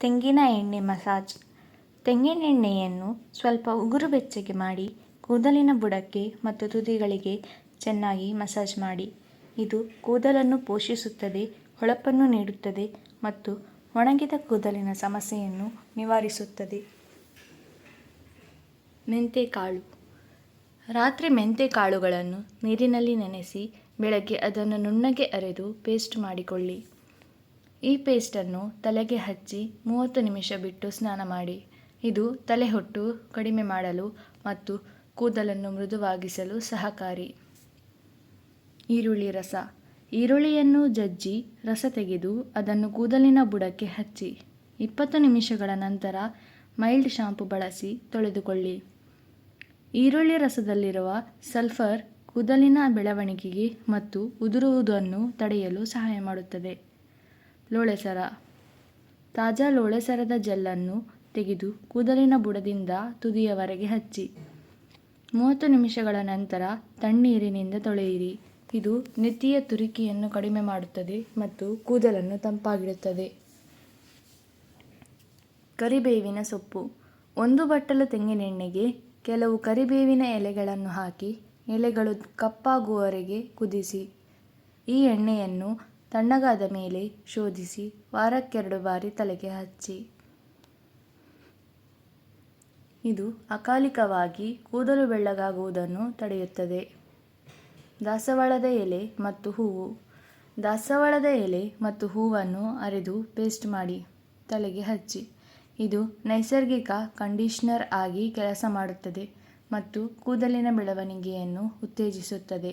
ತೆಂಗಿನ ಎಣ್ಣೆ ಮಸಾಜ್. ತೆಂಗಿನೆಣ್ಣೆಯನ್ನು ಸ್ವಲ್ಪ ಉಗುರು ಬೆಚ್ಚಗೆ ಮಾಡಿ ಕೂದಲಿನ ಬುಡಕ್ಕೆ ಮತ್ತು ತುದಿಗಳಿಗೆ ಚೆನ್ನಾಗಿ ಮಸಾಜ್ ಮಾಡಿ. ಇದು ಕೂದಲನ್ನು ಪೋಷಿಸುತ್ತದೆ, ಹೊಳಪನ್ನು ನೀಡುತ್ತದೆ ಮತ್ತು ಒಣಗಿದ ಕೂದಲಿನ ಸಮಸ್ಯೆಯನ್ನು ನಿವಾರಿಸುತ್ತದೆ. ಮೆಂತೆಕಾಳು. ರಾತ್ರಿ ಮೆಂತೆಕಾಳುಗಳನ್ನು ನೀರಿನಲ್ಲಿ ನೆನೆಸಿ ಬೆಳಗ್ಗೆ ಅದನ್ನು ನುಣ್ಣಗೆ ಅರೆದು ಪೇಸ್ಟ್ ಮಾಡಿಕೊಳ್ಳಿ. ಈ ಪೇಸ್ಟನ್ನು ತಲೆಗೆ ಹಚ್ಚಿ 30 ನಿಮಿಷ ಬಿಟ್ಟು ಸ್ನಾನ ಮಾಡಿ. ಇದು ತಲೆಹೊಟ್ಟು ಕಡಿಮೆ ಮಾಡಲು ಮತ್ತು ಕೂದಲನ್ನು ಮೃದುವಾಗಿಸಲು ಸಹಕಾರಿ. ಈರುಳ್ಳಿ ರಸ. ಈರುಳ್ಳಿಯನ್ನು ಜಜ್ಜಿ ರಸ ತೆಗೆದು ಅದನ್ನು ಕೂದಲಿನ ಬುಡಕ್ಕೆ ಹಚ್ಚಿ 20 ನಿಮಿಷಗಳ ನಂತರ ಮೈಲ್ಡ್ ಶಾಂಪೂ ಬಳಸಿ ತೊಳೆದುಕೊಳ್ಳಿ. ಈರುಳ್ಳಿ ರಸದಲ್ಲಿರುವ ಸಲ್ಫರ್ ಕೂದಲಿನ ಬೆಳವಣಿಗೆಗೆ ಮತ್ತು ಉದುರುವುದನ್ನು ತಡೆಯಲು ಸಹಾಯ ಮಾಡುತ್ತದೆ. ಲೋಳೆಸರ. ತಾಜಾ ಲೋಳೆಸರದ ಜೆಲ್ಲನ್ನು ತೆಗೆದು ಕೂದಲಿನ ಬುಡದಿಂದ ತುದಿಯವರೆಗೆ ಹಚ್ಚಿ 30 ನಿಮಿಷಗಳ ನಂತರ ತಣ್ಣೀರಿನಿಂದ ತೊಳೆಯಿರಿ. ಇದು ನೆತ್ತಿಯ ತುರಿಕೆಯನ್ನು ಕಡಿಮೆ ಮಾಡುತ್ತದೆ ಮತ್ತು ಕೂದಲನ್ನು ತಂಪಾಗಿಡುತ್ತದೆ. ಕರಿಬೇವಿನ ಸೊಪ್ಪು. 1 ಬಟ್ಟಲು ತೆಂಗಿನೆಣ್ಣೆಗೆ ಕೆಲವು ಕರಿಬೇವಿನ ಎಲೆಗಳನ್ನು ಹಾಕಿ ಎಲೆಗಳು ಕಪ್ಪಾಗುವವರೆಗೆ ಕುದಿಸಿ. ಈ ಎಣ್ಣೆಯನ್ನು ತಣ್ಣಗಾದ ಮೇಲೆ ಶೋಧಿಸಿ ವಾರಕ್ಕೆ 2 ಬಾರಿ ತಲೆಗೆ ಹಚ್ಚಿ. ಇದು ಅಕಾಲಿಕವಾಗಿ ಕೂದಲು ಬೆಳ್ಳಗಾಗುವುದನ್ನು ತಡೆಯುತ್ತದೆ. ದಾಸವಾಳದ ಎಲೆ ಮತ್ತು ಹೂವು. ದಾಸವಾಳದ ಎಲೆ ಮತ್ತು ಹೂವನ್ನು ಅರೆದು ಪೇಸ್ಟ್ ಮಾಡಿ ತಲೆಗೆ ಹಚ್ಚಿ. ಇದು ನೈಸರ್ಗಿಕ ಕಂಡೀಷನರ್ ಆಗಿ ಕೆಲಸ ಮಾಡುತ್ತದೆ ಮತ್ತು ಕೂದಲಿನ ಬೆಳವಣಿಗೆಯನ್ನು ಉತ್ತೇಜಿಸುತ್ತದೆ.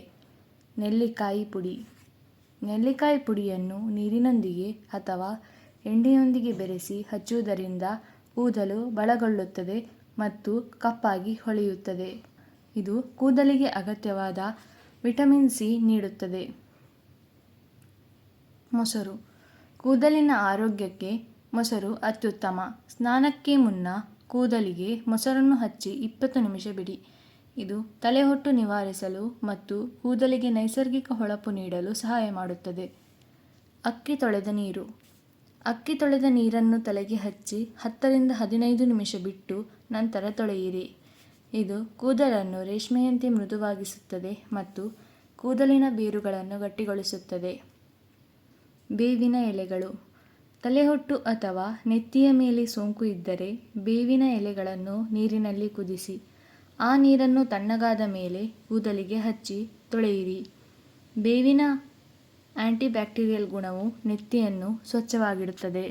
ನೆಲ್ಲಿಕಾಯಿ ಪುಡಿ. ನೆಲ್ಲಿಕಾಯಿ ಪುಡಿಯನ್ನು ನೀರಿನೊಂದಿಗೆ ಅಥವಾ ಎಣ್ಣೆಯೊಂದಿಗೆ ಬೆರೆಸಿ ಹಚ್ಚುವುದರಿಂದ ಕೂದಲು ಬಲಗೊಳ್ಳುತ್ತದೆ ಮತ್ತು ಕಪ್ಪಾಗಿ ಹೊಳೆಯುತ್ತದೆ. ಇದು ಕೂದಲಿಗೆ ಅಗತ್ಯವಾದ ವಿಟಮಿನ್ ಸಿ ನೀಡುತ್ತದೆ. ಮೊಸರು. ಕೂದಲಿನ ಆರೋಗ್ಯಕ್ಕೆ ಮೊಸರು ಅತ್ಯುತ್ತಮ. ಸ್ನಾನಕ್ಕೆ ಮುನ್ನ ಕೂದಲಿಗೆ ಮೊಸರನ್ನು ಹಚ್ಚಿ 20 ನಿಮಿಷ ಬಿಡಿ. ಇದು ತಲೆಹೊಟ್ಟು ನಿವಾರಿಸಲು ಮತ್ತು ಕೂದಲಿಗೆ ನೈಸರ್ಗಿಕ ಹೊಳಪು ನೀಡಲು ಸಹಾಯ ಮಾಡುತ್ತದೆ. ಅಕ್ಕಿ ತೊಳೆದ ನೀರು. ಅಕ್ಕಿ ತೊಳೆದ ನೀರನ್ನು ತಲೆಗೆ ಹಚ್ಚಿ 10 ರಿಂದ 15 ನಿಮಿಷ ಬಿಟ್ಟು ನಂತರ ತೊಳೆಯಿರಿ. ಇದು ಕೂದಲನ್ನು ರೇಷ್ಮೆಯಂತೆ ಮೃದುವಾಗಿಸುತ್ತದೆ ಮತ್ತು ಕೂದಲಿನ ಬೇರುಗಳನ್ನು ಗಟ್ಟಿಗೊಳಿಸುತ್ತದೆ. ಬೇವಿನ ಎಲೆಗಳು. ತಲೆಹೊಟ್ಟು ಅಥವಾ ನೆತ್ತಿಯ ಮೇಲೆ ಸೋಂಕು ಇದ್ದರೆ ಬೇವಿನ ಎಲೆಗಳನ್ನು ನೀರಿನಲ್ಲಿ ಕುದಿಸಿ ಆ ನೀರನ್ನು ತಣ್ಣಗಾದ ಮೇಲೆ ಕೂದಲಿಗೆ ಹಚ್ಚಿ ತೊಳೆಯಿರಿ. ಬೇವಿನ ಆಂಟಿಬ್ಯಾಕ್ಟೀರಿಯಲ್ ಗುಣವು ನೆತ್ತಿಯನ್ನು ಸ್ವಚ್ಛವಾಗಿಡುತ್ತದೆ.